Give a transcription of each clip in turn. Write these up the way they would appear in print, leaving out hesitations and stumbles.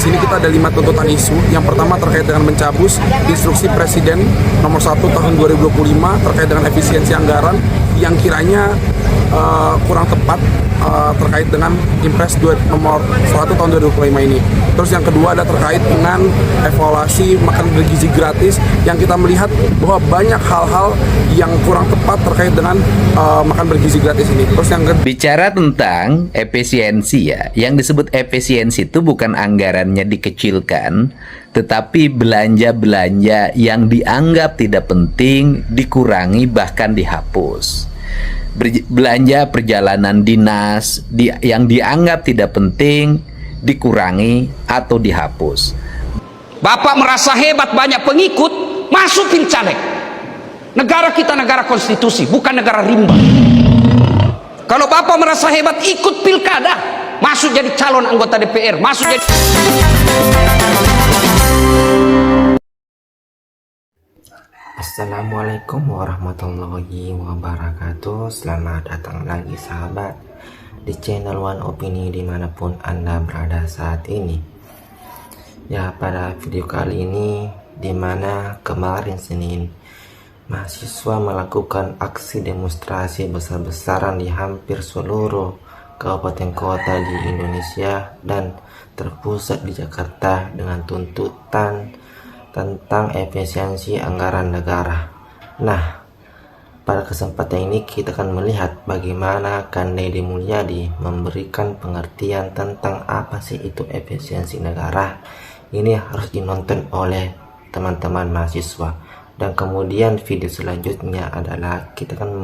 sini kita ada 5 tuntutan isu. Yang pertama terkait dengan mencabut instruksi Presiden nomor 1 tahun 2025 terkait dengan efisiensi anggaran yang kiranya kurang tepat terkait dengan Impres nomor 1 tahun 2025 ini. Terus yang kedua ada terkait dengan evaluasi makan bergizi gratis yang kita melihat bahwa banyak hal-hal yang kurang tepat terkait dengan makan bergizi gratis ini. Terus yang kedua, bicara tentang efisiensi ya, yang disebut efisiensi itu bukan anggarannya dikecilkan, tetapi belanja-belanja yang dianggap tidak penting dikurangi bahkan dihapus. Belanja perjalanan dinas yang dianggap tidak penting dikurangi atau dihapus. Bapak merasa hebat banyak pengikut, masuk pilcaleg. Negara kita negara konstitusi, bukan negara rimba. Kalau Bapak merasa hebat ikut pilkada, masuk jadi calon anggota DPR, masuk jadi... Assalamualaikum warahmatullahi wabarakatuh. Selamat datang lagi sahabat di channel One Opini dimanapun Anda berada saat ini. Ya, pada video kali ini dimana kemarin Senin mahasiswa melakukan aksi demonstrasi besar-besaran di hampir seluruh kabupaten kota di Indonesia dan terpusat di Jakarta dengan tuntutan tentang efisiensi anggaran negara. Nah, pada kesempatan ini kita akan melihat bagaimana Deddy Mulyadi memberikan pengertian tentang apa sih itu efisiensi negara. Ini harus dinonton oleh teman-teman mahasiswa. Dan kemudian video selanjutnya adalah kita akan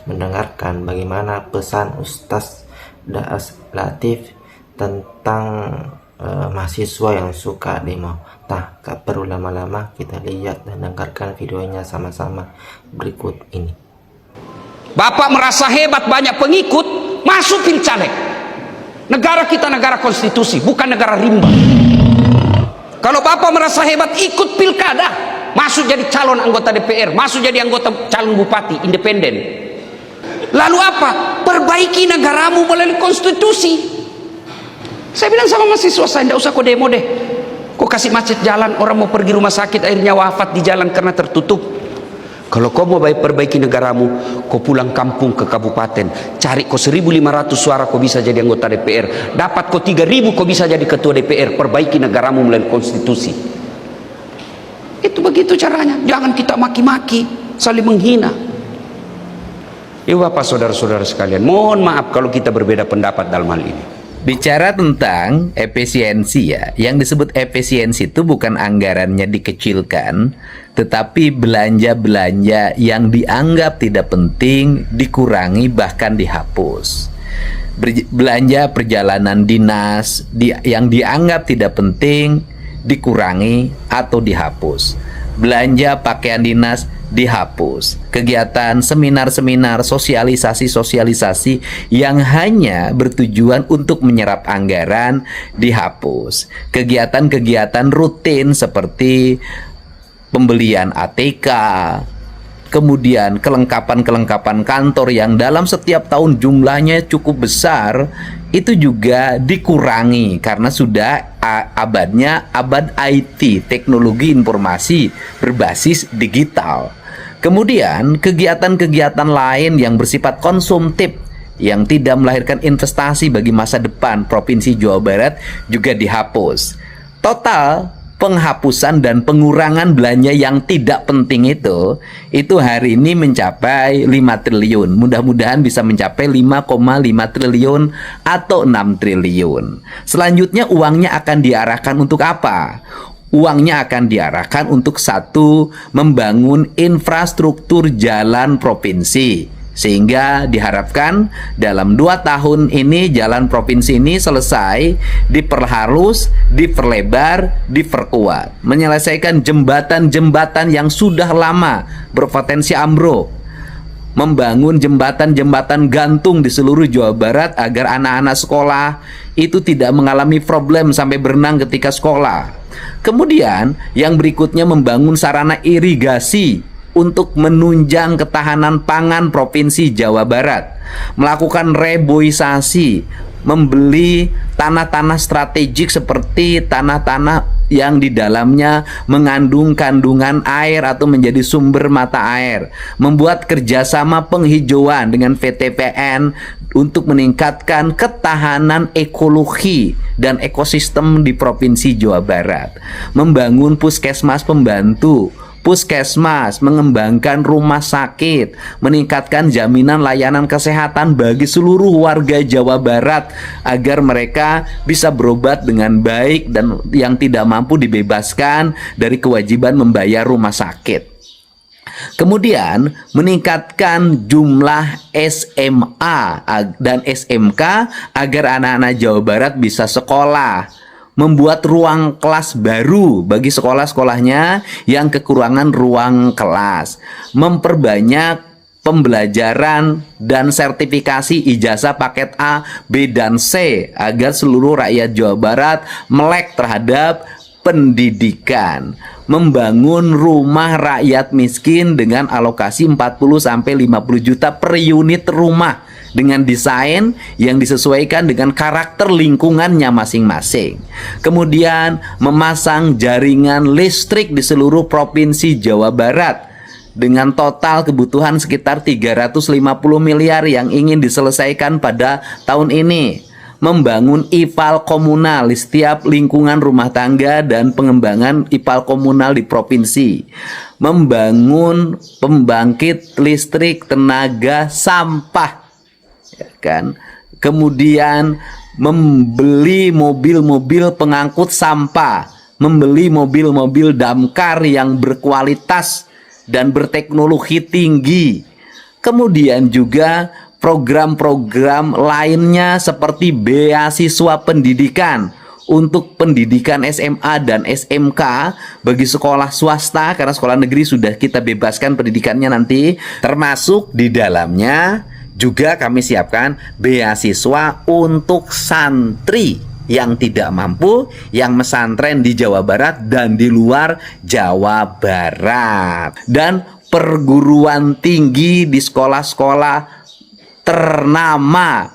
mendengarkan bagaimana pesan Ustaz Daas Latif tentang mahasiswa yang suka demo. Nah, tak perlu lama-lama, kita lihat dan dengarkan videonya sama-sama berikut ini. Bapak merasa hebat banyak pengikut, masuk pilcaleg. Negara kita negara konstitusi, bukan negara rimba. Kalau Bapak merasa hebat ikut pilkada, masuk jadi calon anggota DPR, masuk jadi anggota calon bupati independen. Lalu apa? Perbaiki negaramu melalui konstitusi. Saya bilang sama mahasiswa saya, tidak usah kau demo deh. Kau kasih macet jalan, orang mau pergi rumah sakit akhirnya wafat di jalan karena tertutup. Kalau kau mau perbaiki negaramu, kau pulang kampung ke kabupaten, cari kau 1.500 suara kau bisa jadi anggota DPR, dapat kau 3.000 kau bisa jadi ketua DPR. Perbaiki negaramu melalui konstitusi. Itu begitu caranya. Jangan kita maki-maki, saling menghina. Ya Bapak, saudara-saudara sekalian, mohon maaf kalau kita berbeda pendapat dalam hal ini. Bicara tentang efisiensi ya, yang disebut efisiensi itu bukan anggarannya dikecilkan, tetapi belanja-belanja yang dianggap tidak penting dikurangi bahkan dihapus. Belanja perjalanan dinas yang dianggap tidak penting dikurangi atau dihapus. Belanja pakaian dinas dihapus. Kegiatan seminar-seminar, sosialisasi-sosialisasi yang hanya bertujuan untuk menyerap anggaran dihapus. Kegiatan-kegiatan rutin seperti pembelian ATK, kemudian kelengkapan-kelengkapan kantor yang dalam setiap tahun jumlahnya cukup besar, itu juga dikurangi karena sudah abad IT, teknologi informasi berbasis digital. Kemudian kegiatan-kegiatan lain yang bersifat konsumtif yang tidak melahirkan investasi bagi masa depan Provinsi Jawa Barat juga dihapus. Total penghapusan dan pengurangan belanja yang tidak penting itu hari ini mencapai 5 triliun. Mudah-mudahan bisa mencapai 5,5 triliun atau 6 triliun. Selanjutnya uangnya akan diarahkan untuk apa? Uangnya akan diarahkan untuk satu, membangun infrastruktur jalan provinsi. Sehingga diharapkan dalam 2 tahun ini jalan provinsi ini selesai, diperhalus, diperlebar, diperkuat, menyelesaikan jembatan-jembatan yang sudah lama berpotensi ambruk, membangun jembatan-jembatan gantung di seluruh Jawa Barat agar anak-anak sekolah itu tidak mengalami problem sampai berenang ketika sekolah. Kemudian yang berikutnya membangun sarana irigasi untuk menunjang ketahanan pangan Provinsi Jawa Barat, melakukan reboisasi, membeli tanah-tanah strategik seperti tanah-tanah yang di dalamnya mengandung kandungan air atau menjadi sumber mata air, membuat kerjasama penghijauan dengan VTPN untuk meningkatkan ketahanan ekologi dan ekosistem di Provinsi Jawa Barat, membangun puskesmas pembantu, puskesmas, mengembangkan rumah sakit, meningkatkan jaminan layanan kesehatan bagi seluruh warga Jawa Barat agar mereka bisa berobat dengan baik dan yang tidak mampu dibebaskan dari kewajiban membayar rumah sakit. Kemudian meningkatkan jumlah SMA dan SMK agar anak-anak Jawa Barat bisa sekolah, membuat ruang kelas baru bagi sekolah-sekolahnya yang kekurangan ruang kelas, memperbanyak pembelajaran dan sertifikasi ijazah paket A, B, dan C agar seluruh rakyat Jawa Barat melek terhadap pendidikan, membangun rumah rakyat miskin dengan alokasi 40-50 juta per unit rumah dengan desain yang disesuaikan dengan karakter lingkungannya masing-masing. Kemudian memasang jaringan listrik di seluruh provinsi Jawa Barat dengan total kebutuhan sekitar 350 miliar yang ingin diselesaikan pada tahun ini. Membangun IPAL komunal di setiap lingkungan rumah tangga dan pengembangan IPAL komunal di provinsi. Membangun pembangkit listrik tenaga sampah, ya kan? Kemudian membeli mobil-mobil pengangkut sampah, membeli mobil-mobil damkar yang berkualitas dan berteknologi tinggi. Kemudian juga program-program lainnya seperti beasiswa pendidikan untuk pendidikan SMA dan SMK bagi sekolah swasta, karena sekolah negeri sudah kita bebaskan pendidikannya nanti. Termasuk di dalamnya juga kami siapkan beasiswa untuk santri yang tidak mampu, yang mesantren di Jawa Barat dan di luar Jawa Barat, dan perguruan tinggi di sekolah-sekolah ternama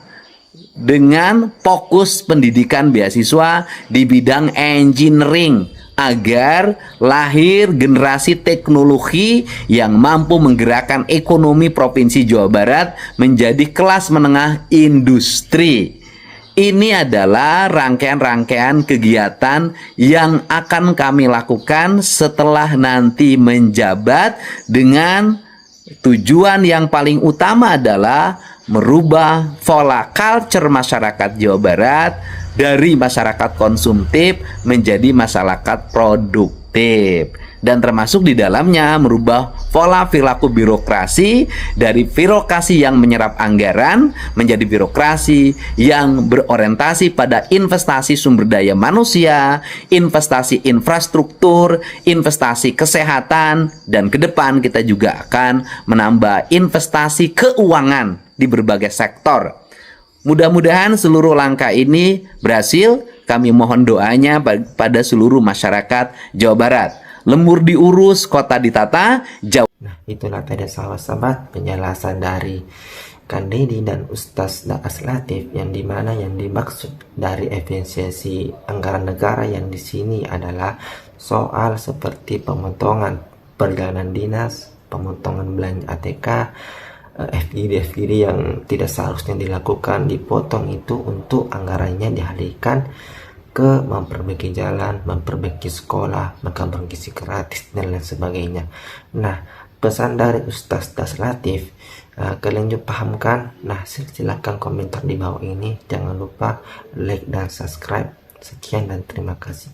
dengan fokus pendidikan beasiswa di bidang engineering agar lahir generasi teknologi yang mampu menggerakkan ekonomi Provinsi Jawa Barat menjadi kelas menengah industri. Ini adalah rangkaian-rangkaian kegiatan yang akan kami lakukan setelah nanti menjabat, dengan tujuan yang paling utama adalah merubah pola culture masyarakat Jawa Barat dari masyarakat konsumtif menjadi masyarakat produktif, dan termasuk di dalamnya merubah pola perilaku birokrasi dari birokrasi yang menyerap anggaran menjadi birokrasi yang berorientasi pada investasi sumber daya manusia, investasi infrastruktur, investasi kesehatan, dan ke depan kita juga akan menambah investasi keuangan di berbagai sektor. Mudah-mudahan seluruh langkah ini berhasil. Kami mohon doanya pada seluruh masyarakat Jawa Barat. Lembur diurus, kota ditata, Jawa. Nah, itulah tadi sahabat-sahabat penjelasan dari Kang Deddy dan Ustaz Daas Latif, yang dimana yang dimaksud dari efisiensi anggaran negara yang di sini adalah soal seperti pemotongan perjalanan dinas, pemotongan belanja ATK, FGD yang tidak seharusnya dilakukan, dipotong itu untuk anggarannya dialihkan ke memperbaiki jalan, memperbaiki sekolah, makan bergizi gratis, dan lain sebagainya. Nah, pesan dari Ustaz Das Latif, kalian juga pahamkan? Nah, silahkan komentar di bawah ini. Jangan lupa like dan subscribe. Sekian dan terima kasih.